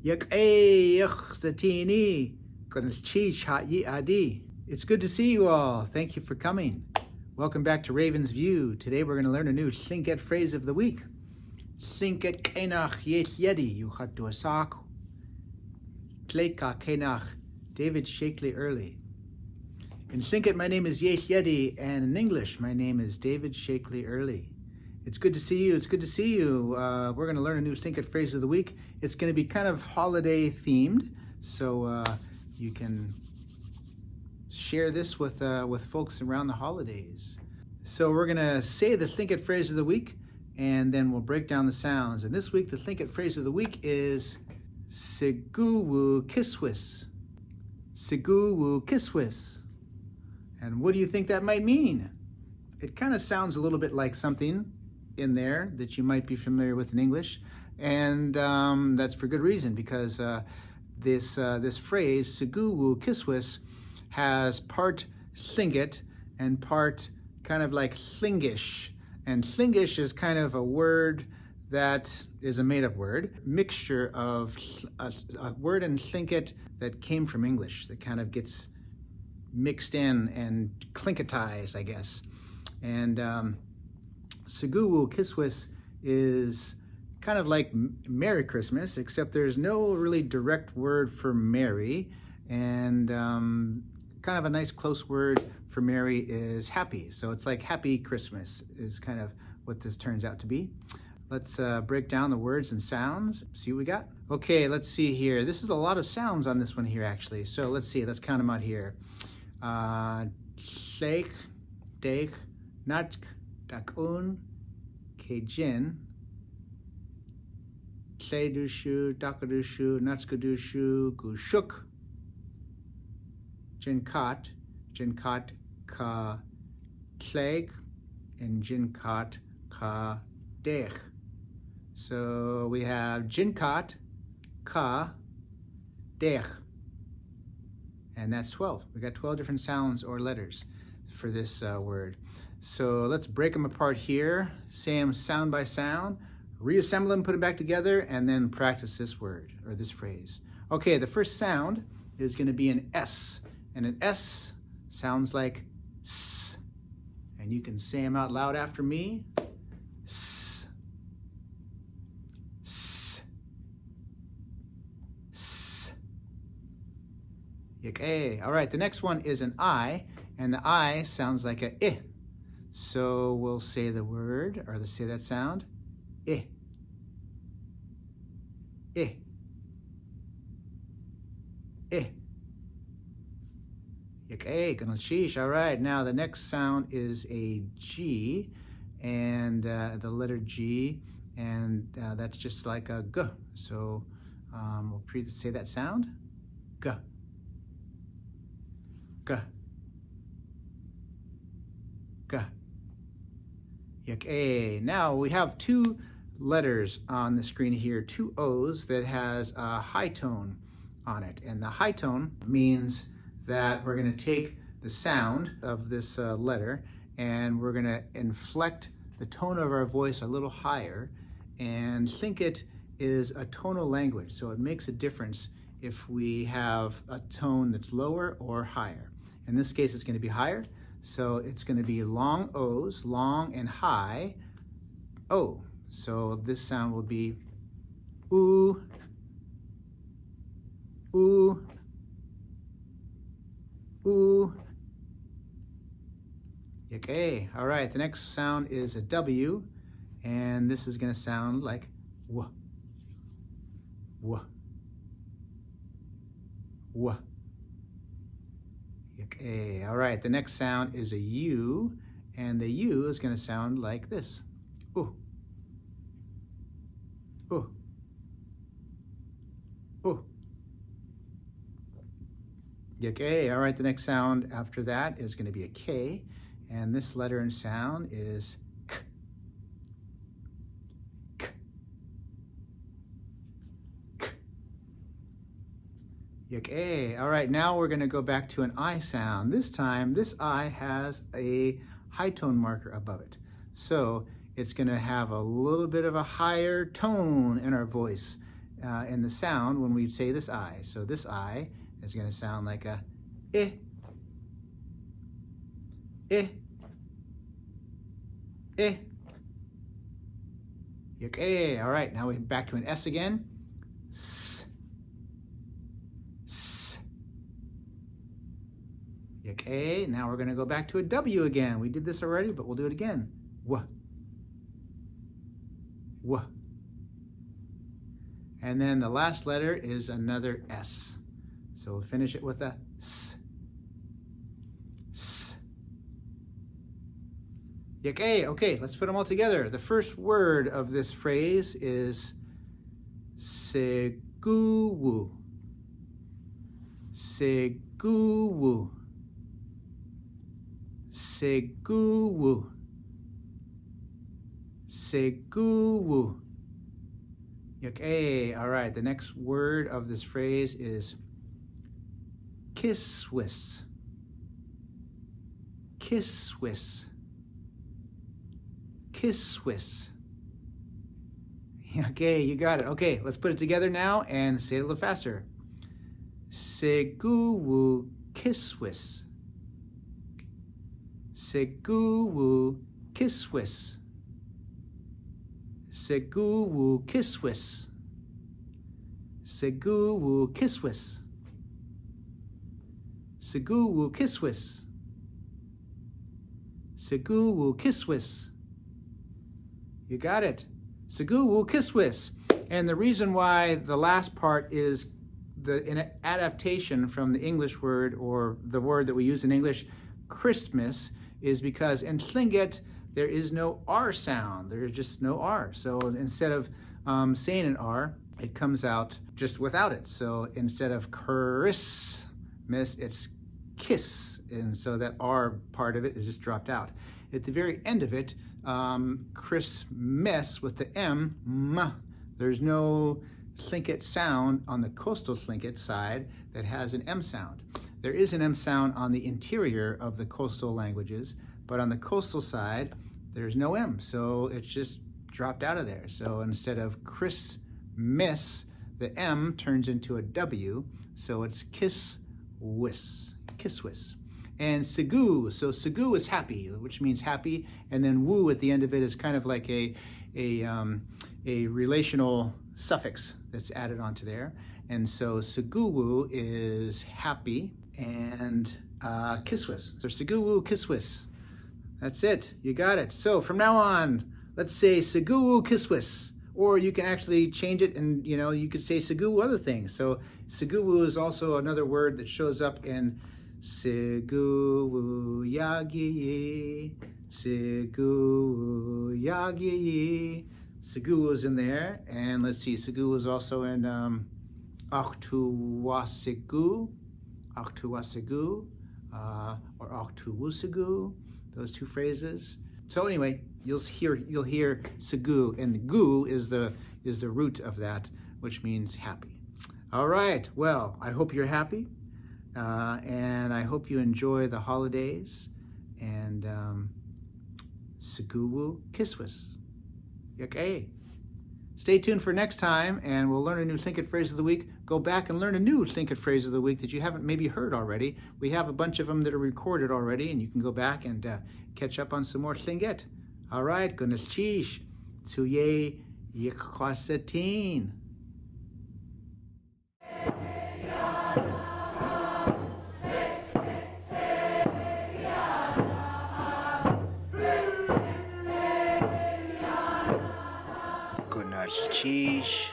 Eyak-Athabascan, Gunalchéesh Yádi. It's good to see you all. Thank you for coming. Welcome back to Raven's View. Today we're going to learn a new Tlingit phrase of the week. Tlingit kenach Yéil yuchatu Sagu. Tleka kenach David Sheakley-Early. In Tlingit, my name is Yádi, and in English, my name is David Sheakley-Early. It's good to see you. It's good to see you. We're going to learn a new Tlingit phrase of the week. It's going to be kind of holiday themed, so you can share this with folks around the holidays. So we're going to say the Tlingit phrase of the week, and then we'll break down the sounds. And this week, the Tlingit phrase of the week is Sigóowu Kíswas. Sigóowu Kíswas. And what do you think that might mean? It kind of sounds a little bit like something in there that you might be familiar with in English, and that's for good reason, because this phrase, Sigóowu Kíswas, has part Tlingit and part kind of like Tlingish. And Tlingish is kind of a word that is a made-up word, mixture of a word in Tlingit that came from English, that kind of gets mixed in and clinketized, I guess. And Sigóowu Kíswas is kind of like Merry Christmas, except there's no really direct word for Merry, and kind of a nice close word for Merry is happy. So it's like Happy Christmas is kind of what this turns out to be. Let's break down the words and sounds, see what we got. Okay, let's see here. This is a lot of sounds on this one here, actually. So let's see, let's count them out here. Sheikh, Deich, Natk, Dakun, Kejin, Tledushu, Dakadushu, Natskadushu, Gushuk, Jinkat, Ka Tleg, and Jinkat Ka Deich. So we have Jinkat Ka Deich. And that's 12. We got 12 different sounds or letters for this word. So let's break them apart here, say them sound by sound, reassemble them, put them back together, and then practice this word or this phrase. Okay, the first sound is going to be an S, and an S sounds like S. And you can say them out loud after me. S. S. S. Okay, all right, the next one is an I, and the I sounds like a I. So we'll say the word, or let's say that sound, I. I. I. Okay, Gunalchéesh. All right, now the next sound is a G, and the letter G, and that's just like a G. So we'll say that sound, G. G. G. Okay, now we have two letters on the screen here, two O's that has a high tone on it. And the high tone means that we're going to take the sound of this letter and we're going to inflect the tone of our voice a little higher. And Tlingit is a tonal language, so it makes a difference if we have a tone that's lower or higher. In this case, it's going to be higher. So it's going to be long O's, long and high O. So this sound will be oo, oo, oo. Okay, all right, the next sound is a W, and this is going to sound like W, W, W. Okay, all right, the next sound is a U, and the U is going to sound like this. Ooh. Ooh. Ooh. Okay, all right, the next sound after that is going to be a K, and this letter and sound is K. K. K. Okay, all right, now we're going to go back to an I sound. This time, this I has a high tone marker above it. So it's going to have a little bit of a higher tone in our voice. in the sound when we say this I. So this I is going to sound like a I, I, I. Okay, all right, now we're back to an S again. S, S. Okay, now we're going to go back to a W again. We did this already, but we'll do it again. W, W. And then the last letter is another S. So we'll finish it with a S. S. Okay, let's put them all together. The first word of this phrase is Sigóowu. Sigóowu. Sigóowu. Sigóowu. Okay, all right. The next word of this phrase is Kíswas. Kíswas. Kíswas. Okay, you got it. Okay, let's put it together now and say it a little faster. Sigóowu Kíswas. Sigóowu Kíswas. Sigóowu Kíswas. Sigóowu Kíswas. Sigóowu Kíswas. Sigóowu Kíswas. You got it. Sigóowu Kíswas. And the reason why the last part is an adaptation from the English word, or the word that we use in English, Christmas, is because in Tlingit there is no R sound. There's just no R. So instead of saying an R, it comes out just without it. So instead of Christmas, it's kiss. And so that R part of it is just dropped out. At the very end of it, Christmas with the M, there's no Tlingit sound on the coastal Tlingit side that has an M sound. There is an M sound on the interior of the coastal languages, but on the coastal side, there's no M, so it's just dropped out of there. So instead of Christmas, the M turns into a W, so it's Kíswas, Kíswas. And Sagu, so Sagu is happy, which means happy, and then wu at the end of it is kind of like a relational suffix that's added onto there. And so Sigóowu is happy, and Kíswas. So Sigóowu Kíswas. That's it. You got it. So from now on, let's say Sigóowu Kíswas. Or you can actually change it and, you could say Sagu other things. So Sigóowu is also another word that shows up in Sigóowu Yádi, Sigóowu Yádi. Sagu is in there. And let's see, Sagu is also in Achthuwassigu, or Achthuwussigu. Those two phrases. So anyway, you'll hear Sagu, and the gu is the root of that, which means happy. All right. Well, I hope you're happy, and I hope you enjoy the holidays. And Sigóowu Kíswas. Okay. Stay tuned for next time, and we'll learn a new Tlingit phrase of the week. Go back and learn a new Tlingit phrase of the week that you haven't maybe heard already. We have a bunch of them that are recorded already, and you can go back and catch up on some more Tlingit. All right, Gunalchéesh, Eyak-Athabascan. Gunalchéesh.